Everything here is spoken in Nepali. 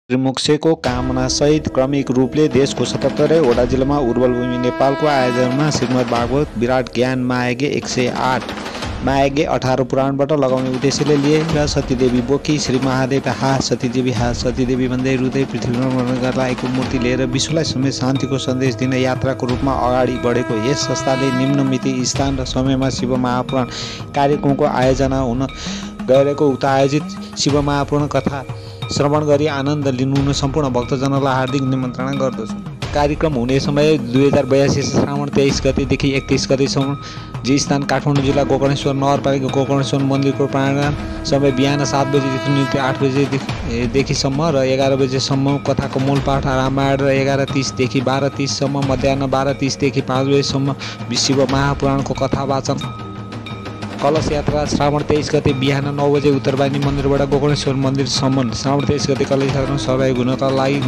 त्रिमुक्षको कामनासहित क्रमिक रूपले देशको 77 वटा जिल्लामा उर्वरभूमि नेपालको आयोजनमा श्रीमद् भागवत विराट ज्ञान महायज्ञ 108 महायज्ञ 18 पुराणबाट लगाउने उद्देश्यले लिएर सतीदेवी बोकी श्री महादेव सतीदेवी भन्दै रुँदै पृथ्वीमा भ्रमण गर्न लागेको मूर्ति लिएर विश्वलाई समेत शान्तिको सन्देश दिन यात्राको रूपमा अगाडि बढेको यस संस्थाले निम्न मिति स्थान र समयमा शिव महापुराण कार्यक्रमको आयोजना हुन गएको उक्त आयोजित शिव महापुराण कथा श्रवण गरी आनन्द लिनुहुन सम्पूर्ण भक्तजनलाई हार्दिक निमन्त्रणा गर्दछु। कार्यक्रम हुने समय 2082 श्रावण 23 गतेदेखि 31 गतेसम्म जी स्थान काठमाडौँ जिल्ला गोकर्णेश्वर नगरपालिका गोकर्णेश्वर मन्दिरको प्राङ्गण समय बिहान 7 बजेदेखि नृत्य 8 बजेदेखिसम्म र 11 बजेसम्म कथाको मूल पाठ रामायण र 11:30 देखि 12:30 सम्म मध्याह 12:30 देखि 5 बजेसम्म शिव महापुराणको कथा वाचन कलश यात्रा श्रावण 23 गते बिहान 9 बजे उत्तरवाहिनी मन्दिरबाट गोकर्णेश्वर मन्दिरसम्म श्रावण 23 गते कलश यात्रामा सहभागी हुनका लागि